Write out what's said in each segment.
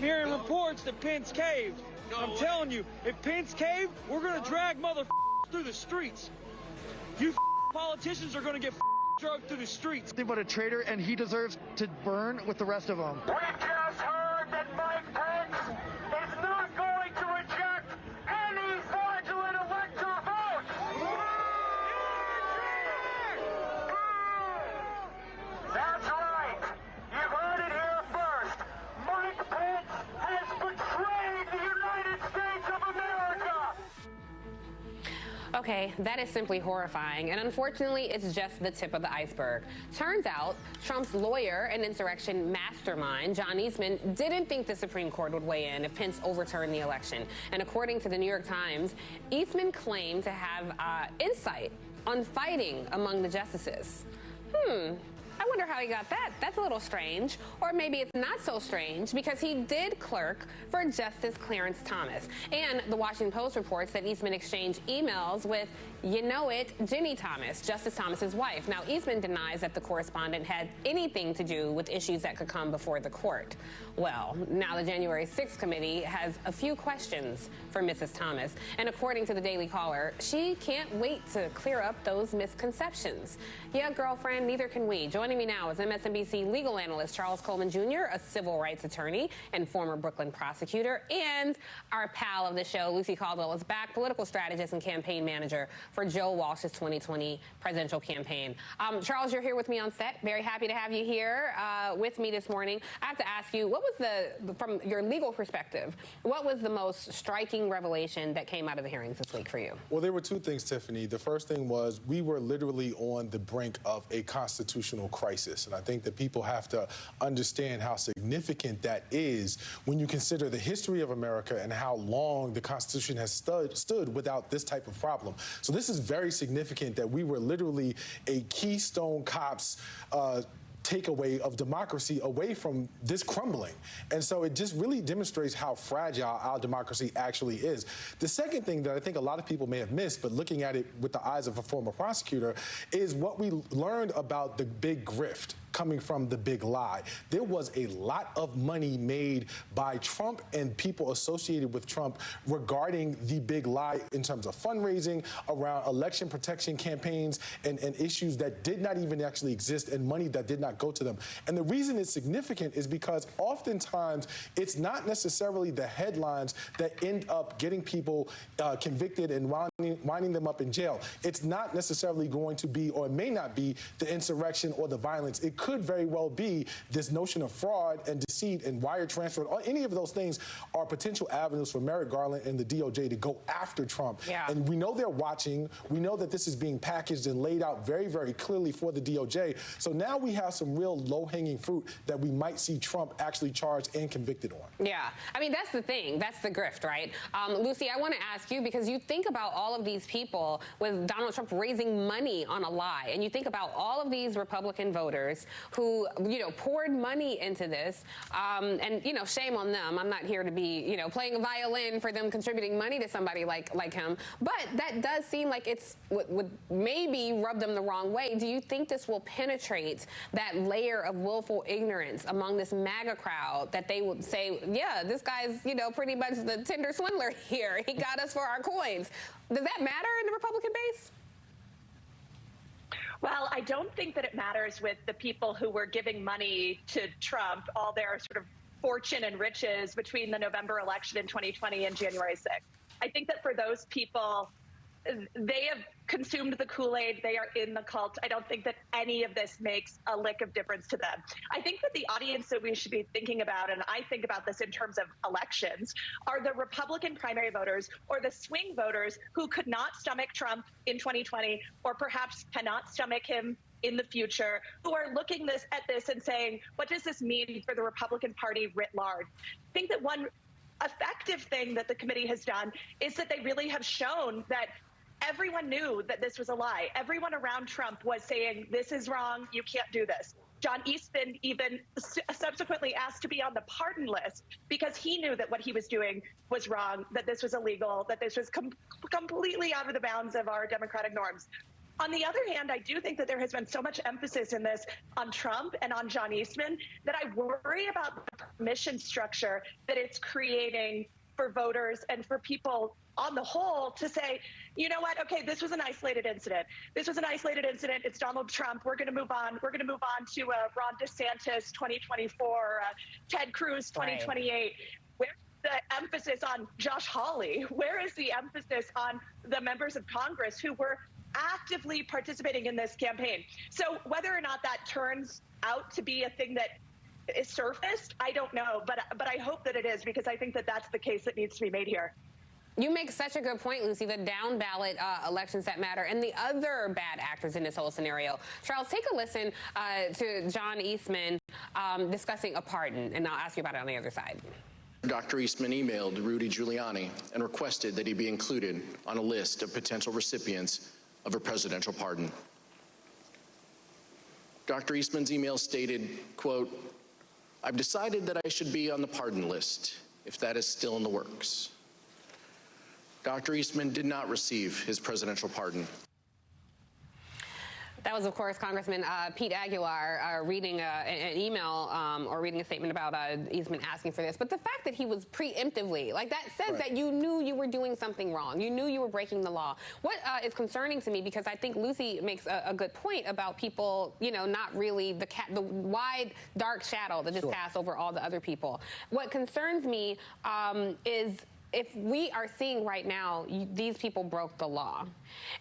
hearing reports that Pence caved. I'm telling you, if Pence caved, we're going to drag motherfuckers through the streets. You politicians are going to get drugged through the streets. But a traitor, and he deserves to burn with the rest of them. We just heard that Mike Pence is not going to reject any fraudulent electoral votes. That's right. You've heard it here first. Mike Pence has betrayed the United States of America. Okay, that is simply horrifying, and unfortunately, it's just the tip of the iceberg. Turns out, Trump's lawyer and insurrection mastermind, John Eastman, didn't think the Supreme Court would weigh in if Pence overturned the election. And according to the New York Times, Eastman claimed to have insight on fighting among the justices. I wonder how he got that. That's a little strange. Or maybe it's not so strange because he did clerk for Justice Clarence Thomas. And the Washington Post reports that Eastman exchanged emails with, you know it, Ginni Thomas, Justice Thomas's wife. Now, Eastman denies that the correspondent had anything to do with issues that could come before the court. Well, now the January 6th committee has a few questions for Mrs. Thomas. And according to the Daily Caller, she can't wait to clear up those misconceptions. Yeah, girlfriend, neither can we. Joining me now is MSNBC legal analyst Charles Coleman Jr., a civil rights attorney and former Brooklyn prosecutor, and our pal of the show, Lucy Caldwell, is back, political strategist and campaign manager for Joe Walsh's 2020 presidential campaign. Charles, you're here with me on set. Very happy to have you here with me this morning. I have to ask you, what was from your legal perspective, what was the most striking revelation that came out of the hearings this week for you? Well, there were two things, Tiffany. The first thing was we were literally on the brink of a constitutional crisis. And I think that people have to understand how significant that is when you consider the history of America and how long the Constitution has stood without this type of problem. So this is very significant that we were literally a Keystone Cops takeaway of democracy away from this crumbling. And so it just really demonstrates how fragile our democracy actually is. The second thing that I think a lot of people may have missed, but looking at it with the eyes of a former prosecutor, is what we learned about the big grift coming from the big lie. There was a lot of money made by Trump and people associated with Trump regarding the big lie in terms of fundraising, around election protection campaigns, and issues that did not even actually exist, and money that did not go to them. And the reason it's significant is because oftentimes it's not necessarily the headlines that end up getting people convicted and winding them up in jail. It's not necessarily going to be, or it may not be, the insurrection or the violence. It could very well be this notion of fraud and deceit and wire transfer. Any of those things are potential avenues for Merrick Garland and the DOJ to go after Trump. Yeah. And we know they're watching. We know that this is being packaged and laid out very, very clearly for the DOJ. So now we have some real low-hanging fruit that we might see Trump actually charged and convicted on. Yeah. I mean, that's the thing. That's the grift, right? Lucy, I want to ask you, because you think about all of these people with Donald Trump raising money on a lie, and you think about all of these Republican voters who, poured money into this, and, shame on them. I'm not here to be, playing a violin for them contributing money to somebody like him. But that does seem like it's would maybe rub them the wrong way. Do you think this will penetrate that layer of willful ignorance among this MAGA crowd that they would say, yeah, this guy's, pretty much the Tinder swindler here. He got us for our coins. Does that matter in the Republican base? Well, I don't think that it matters with the people who were giving money to Trump, all their sort of fortune and riches between the November election in 2020 and January 6th. I think that for those people, they have consumed the Kool-Aid. They are in the cult. I don't think that any of this makes a lick of difference to them. I think that the audience that we should be thinking about, and I think about this in terms of elections, are the Republican primary voters or the swing voters who could not stomach Trump in 2020 or perhaps cannot stomach him in the future, who are looking at this and saying, what does this mean for the Republican Party writ large? I think that one effective thing that the committee has done is that they really have shown that everyone knew that this was a lie. Everyone around Trump was saying, this is wrong, you can't do this. John Eastman even subsequently asked to be on the pardon list because he knew that what he was doing was wrong, that this was illegal, that this was completely out of the bounds of our democratic norms. On the other hand, I do think that there has been so much emphasis in this on Trump and on John Eastman that I worry about the permission structure that it's creating for voters and for people on the whole to say, you know what, okay, this was an isolated incident. This was an isolated incident. It's Donald Trump. We're going to move on. We're going to move on to Ron DeSantis 2024, Ted Cruz 2028. Right. Where's the emphasis on Josh Hawley? Where is the emphasis on the members of Congress who were actively participating in this campaign? So whether or not that turns out to be a thing that is surfaced, I don't know, but I hope that it is, because I think that that's the case that needs to be made here. You make such a good point, Lucy, the down ballot elections that matter and the other bad actors in this whole scenario. Charles, take a listen to John Eastman discussing a pardon, and I'll ask you about it on the other side. Dr. Eastman emailed Rudy Giuliani and requested that he be included on a list of potential recipients of a presidential pardon. Dr. Eastman's email stated, quote, "I've decided that I should be on the pardon list, if that is still in the works." Dr. Eastman did not receive his presidential pardon. That was, of course, Congressman Pete Aguilar reading an email or reading a statement about Eastman asking for this. But the fact that he was preemptively, like that says that you knew you were doing something wrong. You knew you were breaking the law. What is concerning to me, because I think Lucy makes a good point about people, you know, not really the wide, dark shadow that just casts over all the other people. What concerns me is if we are seeing right now, these people broke the law.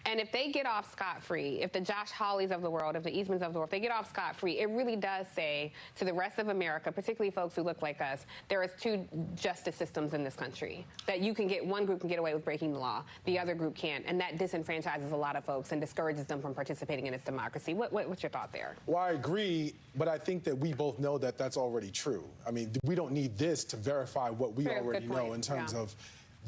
And if they get off scot-free, if the Josh Hawleys of the world, if the Eastmans of the world, if they get off scot-free, it really does say to the rest of America, particularly folks who look like us, there is two justice systems in this country. That you can get, one group can get away with breaking the law, the other group can't. And that disenfranchises a lot of folks and discourages them from participating in its democracy. What's your thought there? Well, I agree, but I think that we both know that that's already true. I mean, we don't need this to verify what we already know in terms of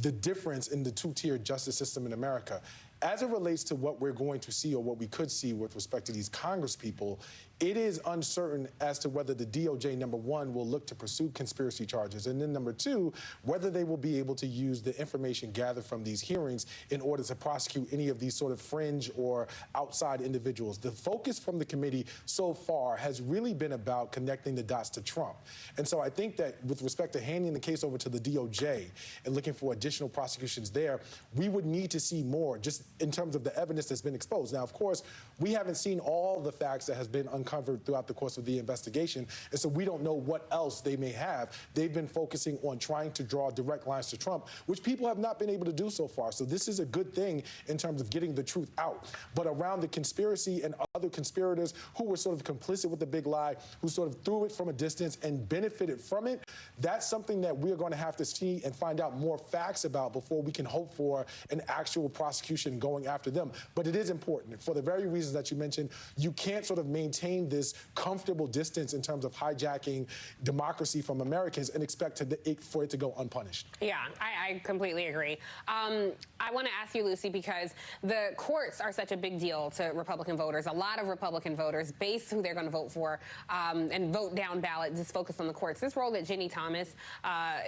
the difference in the two-tier justice system in America. As it relates to what we're going to see or what we could see with respect to these Congress people, it is uncertain as to whether the DOJ, number one, will look to pursue conspiracy charges, and then number two, whether they will be able to use the information gathered from these hearings in order to prosecute any of these sort of fringe or outside individuals. The focus from the committee so far has really been about connecting the dots to Trump. And so I think that with respect to handing the case over to the DOJ and looking for additional prosecutions there, we would need to see more just in terms of the evidence that's been exposed. Now, of course, we haven't seen all the facts that has been uncovered throughout the course of the investigation, and so we don't know what else they may have. They've been focusing on trying to draw direct lines to Trump, which people have not been able to do so far. So this is a good thing in terms of getting the truth out. But around the conspiracy and other conspirators who were sort of complicit with the big lie, who sort of threw it from a distance and benefited from it, that's something that we're going to have to see and find out more facts about before we can hope for an actual prosecution going after them. But it is important for the very reasons that you mentioned. You can't sort of maintain this comfortable distance in terms of hijacking democracy from Americans and expect for it to go unpunished. Yeah, I completely agree. I want to ask you, Lucy, because the courts are such a big deal to Republican voters. A lot of Republican voters base who they're going to vote for and vote down ballot, just focus on the courts. This role that Ginni Thomas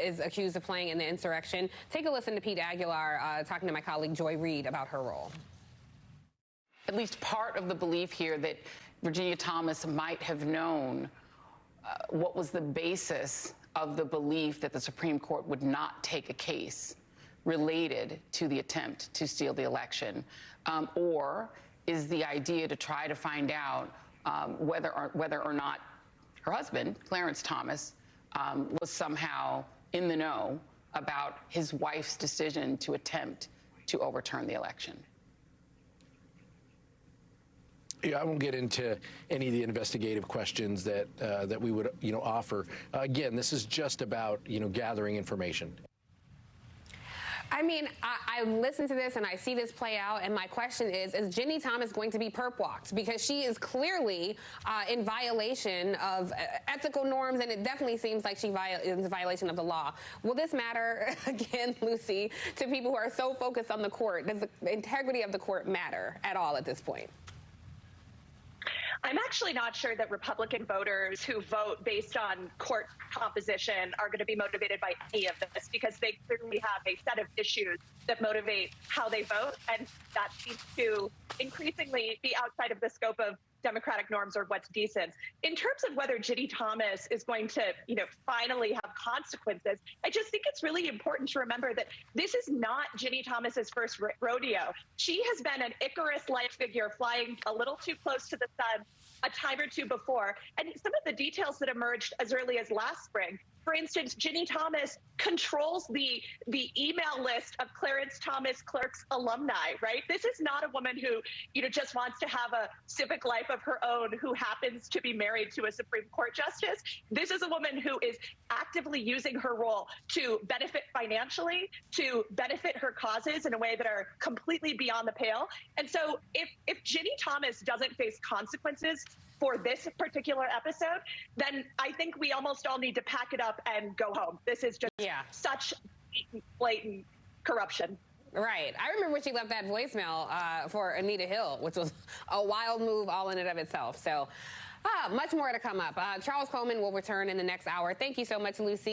is accused of playing in the insurrection. Take a listen to Pete Aguilar talking to my colleague Joy Reid about her role. At least part of the belief here that Virginia Thomas might have known what was the basis of the belief that the Supreme Court would not take a case related to the attempt to steal the election, or is the idea to try to find out whether or not her husband, Clarence Thomas, was somehow in the know about his wife's decision to attempt to overturn the election? Yeah, I won't get into any of the investigative questions that that we would, offer. Again, this is just about, gathering information. I mean, I listen to this and I see this play out, and my question is Ginni Thomas going to be perp-walked? Because she is clearly in violation of ethical norms, and it definitely seems like she is in violation of the law. Will this matter, again, Lucy, to people who are so focused on the court? Does the integrity of the court matter at all at this point? I'm actually not sure that Republican voters who vote based on court composition are going to be motivated by any of this, because they clearly have a set of issues that motivate how they vote, and that seems to increasingly be outside of the scope of democratic norms or what's decent. In terms of whether Ginni Thomas is going to, finally have consequences, I just think it's really important to remember that this is not Ginni Thomas's first rodeo. She has been an Icarus-like figure flying a little too close to the sun a time or two before. And some of the details that emerged as early as last spring, for instance, Ginni Thomas controls the email list of Clarence Thomas Clerk's alumni, right? This is not a woman who, just wants to have a civic life of her own, who happens to be married to a Supreme Court justice. This is a woman who is actively using her role to benefit financially, to benefit her causes in a way that are completely beyond the pale. And so if Ginni Thomas doesn't face consequences for this particular episode, then I think we almost all need to pack it up and go home. This is just such blatant corruption. Right. I remember when she left that voicemail for Anita Hill, which was a wild move all in and of itself. So much more to come up. Charles Coleman will return in the next hour. Thank you so much, Lucy.